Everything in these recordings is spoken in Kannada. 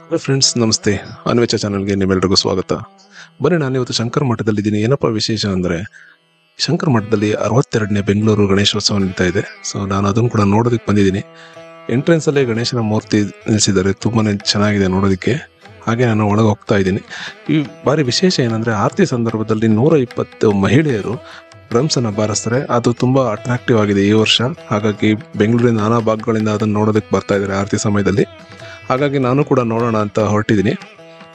ಹಲೋ ಫ್ರೆಂಡ್ಸ್, ನಮಸ್ತೆ. ಅನ್ವೇಷ ಚಾನಲ್ಗೆ ನಿಮ್ಮೆಲ್ಲರಿಗೂ ಸ್ವಾಗತ. ಬನ್ನಿ, ನಾನು ಇವತ್ತು ಶಂಕರ ಮಠದಲ್ಲಿದ್ದೀನಿ. ಏನಪ್ಪ ವಿಶೇಷ ಅಂದರೆ, ಶಂಕರ ಮಠದಲ್ಲಿ 62ನೇ ಬೆಂಗಳೂರು ಗಣೇಶೋತ್ಸವ ನಡೀತಾ ಇದೆ. ಸೊ ನಾನು ಅದನ್ನು ಕೂಡ ನೋಡೋದಕ್ಕೆ ಬಂದಿದ್ದೀನಿ. ಎಂಟ್ರೆನ್ಸ್ ಅಲ್ಲೇ ಗಣೇಶನ ಮೂರ್ತಿ ನಿಲ್ಲಿಸಿದ್ದಾರೆ. ತುಂಬಾನೇ ಚೆನ್ನಾಗಿದೆ ನೋಡೋದಕ್ಕೆ. ಹಾಗೆ ನಾನು ಒಳಗೆ ಹೋಗ್ತಾ ಇದ್ದೀನಿ. ಈ ಬಾರಿ ವಿಶೇಷ ಏನಂದ್ರೆ, ಆರತಿ ಸಂದರ್ಭದಲ್ಲಿ 120 ಮಹಿಳೆಯರು ಡ್ರಮ್ಸ್ ಅನ್ನ ಬಾರಿಸ್ತಾರೆ. ಅದು ತುಂಬಾ ಅಟ್ರಾಕ್ಟಿವ್ ಆಗಿದೆ ಈ ವರ್ಷ. ಹಾಗಾಗಿ ಬೆಂಗಳೂರಿನ ನಾನಾ ಭಾಗಗಳಿಂದ ಅದನ್ನು ನೋಡೋದಕ್ಕೆ ಬರ್ತಾ ಇದ್ದಾರೆ ಆರತಿ ಸಮಯದಲ್ಲಿ. ಹಾಗಾಗಿ ನಾನು ಕೂಡ ನೋಡೋಣ ಅಂತ ಹೊರಟಿದ್ದೀನಿ.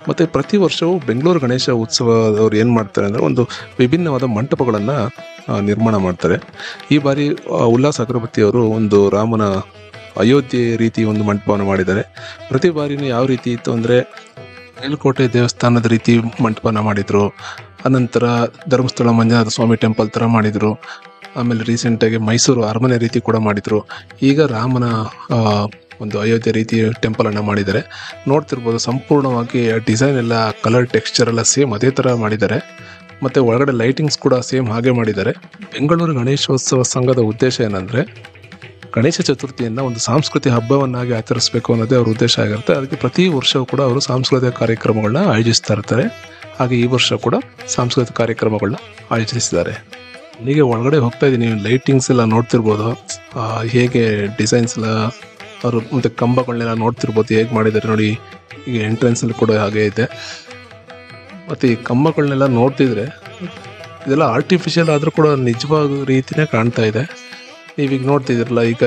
ಮತ್ತು ಪ್ರತಿ ವರ್ಷವೂ ಬೆಂಗಳೂರು ಗಣೇಶ ಉತ್ಸವದವ್ರು ಏನು ಮಾಡ್ತಾರೆ ಅಂದರೆ, ಒಂದು ವಿಭಿನ್ನವಾದ ಮಂಟಪಗಳನ್ನು ನಿರ್ಮಾಣ ಮಾಡ್ತಾರೆ. ಈ ಬಾರಿ ಉಲ್ಲಾಸ್ ಅಗರಬತ್ತಿಯವರು ಒಂದು ರಾಮನ ಅಯೋಧ್ಯೆ ರೀತಿ ಒಂದು ಮಂಟಪವನ್ನು ಮಾಡಿದ್ದಾರೆ. ಪ್ರತಿ ಬಾರಿನೂ ಯಾವ ರೀತಿ ಇತ್ತು ಅಂದರೆ, ಮೇಲುಕೋಟೆ ದೇವಸ್ಥಾನದ ರೀತಿ ಮಂಟಪನ ಮಾಡಿದರು. ಅನಂತರ ಧರ್ಮಸ್ಥಳ ಮಂಜುನಾಥ ಸ್ವಾಮಿ ಟೆಂಪಲ್ ಥರ ಮಾಡಿದರು. ಆಮೇಲೆ ರೀಸೆಂಟಾಗಿ ಮೈಸೂರು ಅರಮನೆ ರೀತಿ ಕೂಡ ಮಾಡಿದರು. ಈಗ ರಾಮನ ಒಂದು ಅಯೋಧ್ಯೆ ರೀತಿ ಟೆಂಪಲನ್ನು ಮಾಡಿದ್ದಾರೆ. ನೋಡ್ತಿರ್ಬೋದು, ಸಂಪೂರ್ಣವಾಗಿ ಡಿಸೈನ್ ಎಲ್ಲ, ಕಲರ್, ಟೆಕ್ಸ್ಚರ್ ಎಲ್ಲ ಸೇಮ್ ಅದೇ ಥರ ಮಾಡಿದ್ದಾರೆ. ಮತ್ತು ಒಳಗಡೆ ಲೈಟಿಂಗ್ಸ್ ಕೂಡ ಸೇಮ್ ಹಾಗೆ ಮಾಡಿದ್ದಾರೆ. ಬೆಂಗಳೂರು ಗಣೇಶೋತ್ಸವ ಸಂಘದ ಉದ್ದೇಶ ಏನಂದರೆ, ಗಣೇಶ ಚತುರ್ಥಿಯನ್ನು ಒಂದು ಸಾಂಸ್ಕೃತಿಕ ಹಬ್ಬವನ್ನಾಗಿ ಆಚರಿಸಬೇಕು ಅನ್ನೋದೇ ಅವ್ರ ಉದ್ದೇಶ ಆಗಿರುತ್ತೆ. ಅದಕ್ಕೆ ಪ್ರತಿ ವರ್ಷವೂ ಕೂಡ ಅವರು ಸಾಂಸ್ಕೃತಿಕ ಕಾರ್ಯಕ್ರಮಗಳನ್ನ ಆಯೋಜಿಸ್ತಾ ಇರ್ತಾರೆ. ಹಾಗೆ ಈ ವರ್ಷ ಕೂಡ ಸಾಂಸ್ಕೃತಿಕ ಕಾರ್ಯಕ್ರಮಗಳನ್ನ ಆಯೋಜಿಸಿದ್ದಾರೆ. ಹೀಗೆ ಒಳಗಡೆ ಹೋಗ್ತಾ ಇದ್ದೀನಿ. ಲೈಟಿಂಗ್ಸ್ ಎಲ್ಲ ನೋಡ್ತಿರ್ಬೋದು, ಹೇಗೆ ಡಿಸೈನ್ಸ್ ಎಲ್ಲ ಅವರು, ಮತ್ತು ಕಂಬಗಳನ್ನೆಲ್ಲ ನೋಡ್ತಿರ್ಬೋದು ಹೇಗೆ ಮಾಡಿದ್ದಾರೆ ನೋಡಿ. ಈಗ ಎಂಟ್ರೆನ್ಸಲ್ಲಿ ಕೂಡ ಹಾಗೆ ಇದೆ. ಮತ್ತು ಈ ಕಂಬಗಳನ್ನೆಲ್ಲ ನೋಡ್ತಿದ್ರೆ, ಇದೆಲ್ಲ ಆರ್ಟಿಫಿಷಿಯಲ್ ಆದರೂ ಕೂಡ ನಿಜವಾದ ರೀತಿಯೇ ಕಾಣ್ತಾ ಇದೆ. ನೀವೀಗ ನೋಡ್ತಿದ್ದೀರಲ್ಲ, ಈಗ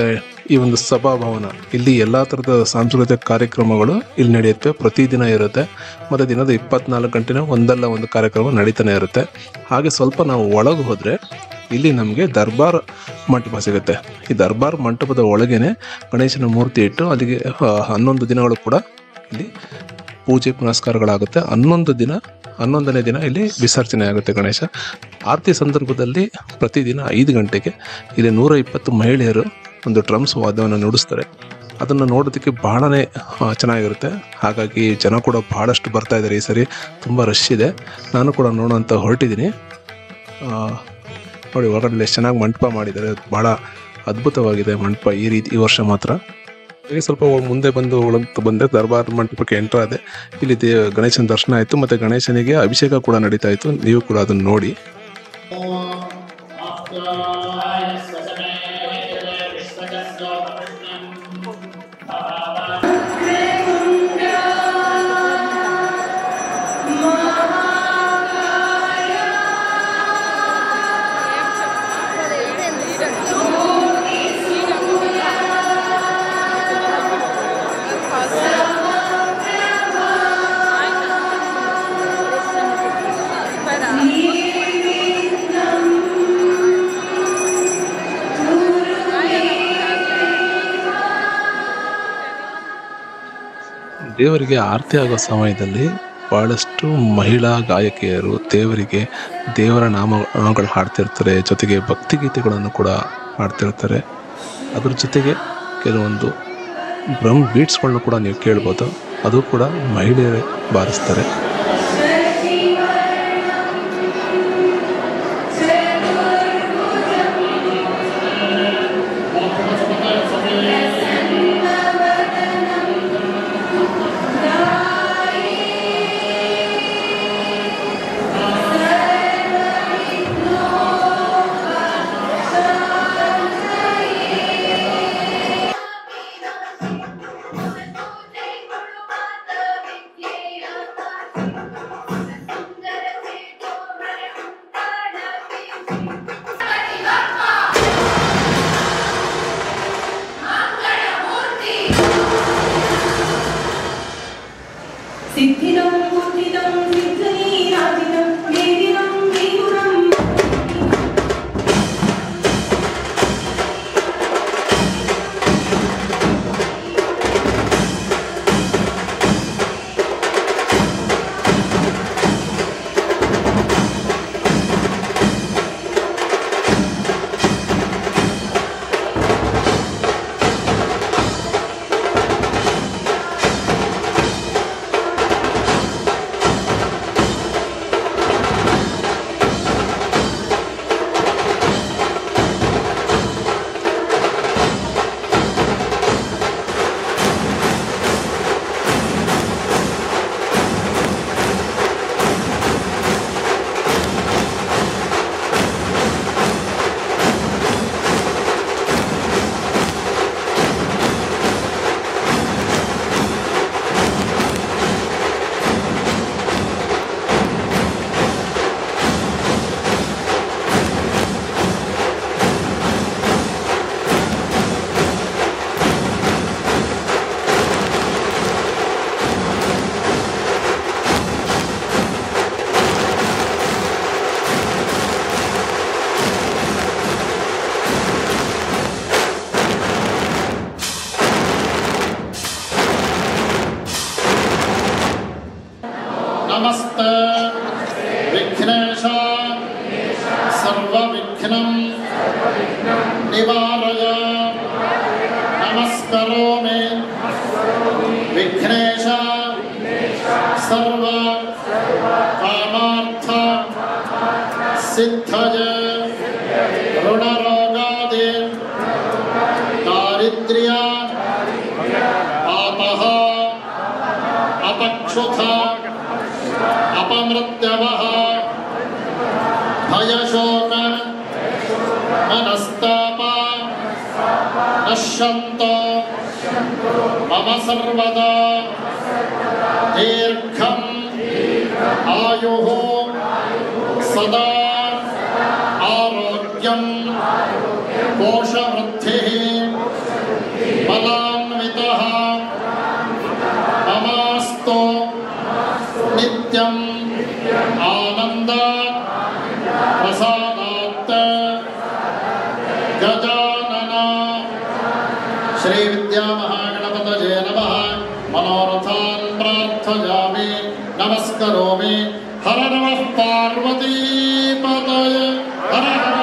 ಈ ಒಂದು ಸಭಾಭವನ, ಇಲ್ಲಿ ಎಲ್ಲ ಥರದ ಸಾಂಸ್ಕೃತಿಕ ಕಾರ್ಯಕ್ರಮಗಳು ಇಲ್ಲಿ ನಡೆಯುತ್ತೆ. ಪ್ರತಿದಿನ ಇರುತ್ತೆ. ಮತ್ತು ದಿನದ 24 ಗಂಟೆನೂ ಒಂದಲ್ಲ ಒಂದು ಕಾರ್ಯಕ್ರಮ ನಡೀತಾನೆ ಇರುತ್ತೆ. ಹಾಗೆ ಸ್ವಲ್ಪ ನಾವು ಒಳಗೆ ಹೋದರೆ ಇಲ್ಲಿ ನಮಗೆ ದರ್ಬಾರ್ ಮಂಟಪ ಸಿಗುತ್ತೆ. ಈ ದರ್ಬಾರ್ ಮಂಟಪದ ಒಳಗೇನೆ ಗಣೇಶನ ಮೂರ್ತಿ ಇಟ್ಟು ಅಲ್ಲಿಗೆ 11 ದಿನಗಳು ಕೂಡ ಇಲ್ಲಿ ಪೂಜೆ ಪುನಸ್ಕಾರಗಳಾಗುತ್ತೆ. 11ನೇ ದಿನ ಇಲ್ಲಿ ವಿಸರ್ಜನೆ ಆಗುತ್ತೆ ಗಣೇಶ. ಆರತಿ ಸಂದರ್ಭದಲ್ಲಿ ಪ್ರತಿದಿನ 5 ಗಂಟೆಗೆ ಇಲ್ಲಿ 120 ಮಹಿಳೆಯರು ಒಂದು ಡ್ರಮ್ಸ್ ವಾದ್ಯವನ್ನು ನುಡಿಸ್ತಾರೆ. ಅದನ್ನು ನೋಡೋದಕ್ಕೆ ಬಹಳನೇ ಚೆನ್ನಾಗಿರುತ್ತೆ. ಹಾಗಾಗಿ ಜನ ಕೂಡ ಬಹಳಷ್ಟು ಬರ್ತಾ ಇದ್ದಾರೆ. ಈ ಸರಿ ತುಂಬ ರಶ್ ಇದೆ. ನಾನು ಕೂಡ ನೋಡೋಂತ ಹೊರಟಿದ್ದೀನಿ. ನೋಡಿ, ಹೊರಗಡೆ ಎಷ್ಟು ಚೆನ್ನಾಗಿ ಮಂಟಪ ಮಾಡಿದ್ದಾರೆ. ಭಾಳ ಅದ್ಭುತವಾಗಿದೆ ಮಂಟಪ ಈ ವರ್ಷ ಮಾತ್ರ. ಹಾಗೆ ಸ್ವಲ್ಪ ಮುಂದೆ ಒಳಗೆ ಬಂದರೆ ದರ್ಬಾರ್ ಮಂಟಪಕ್ಕೆ ಎಂಟ್ರ್ ಆದೆ. ಇಲ್ಲಿ ಗಣೇಶನ ದರ್ಶನ ಆಯಿತು. ಮತ್ತು ಗಣೇಶನಿಗೆ ಅಭಿಷೇಕ ಕೂಡ ನಡೀತಾ ಇತ್ತು. ನೀವು ಕೂಡ ಅದನ್ನು ನೋಡಿ. ದೇವರಿಗೆ ಆರತಿ ಆಗೋ ಸಮಯದಲ್ಲಿ ಬಹಳಷ್ಟು ಮಹಿಳಾ ಗಾಯಕಿಯರು ದೇವರ ನಾಮಗಳು ಹಾಡ್ತಿರ್ತಾರೆ. ಜೊತೆಗೆ ಭಕ್ತಿಗೀತೆಗಳನ್ನು ಕೂಡ ಹಾಡ್ತಿರ್ತಾರೆ. ಅದ್ರ ಜೊತೆಗೆ ಕೆಲವೊಂದು ಡ್ರಮ್ ಬೀಟ್ಸ್ಗಳನ್ನ ಕೂಡ ನೀವು ಕೇಳ್ಬೋದು. ಅದು ಕೂಡ ಮಹಿಳೆಯರೇ ಬಾರಿಸ್ತಾರೆ. नमस्ते विघ्नेश सर्वविघ्नं निवारय नमस्करोमि विघ्नेश सर्व कामार्थ सिद्धये ऋणरोगादि दारिद्र्य आपः अपक्षुध अपमृत्यवः भयशोक मनस्ताप नश्यन्तो मम सर्वदा दीर्घम् आयुः सदा आरोग्यं कोशवृद्धिः बलान्वितः ममास्तु नित्यम् आनन्द प्रसादात् गजानन श्री विद्यामहागणपतये नमः मनोरथान् प्रार्थयामि नमस्करोमि हर नमः पार्वतीपतये हर हर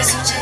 Such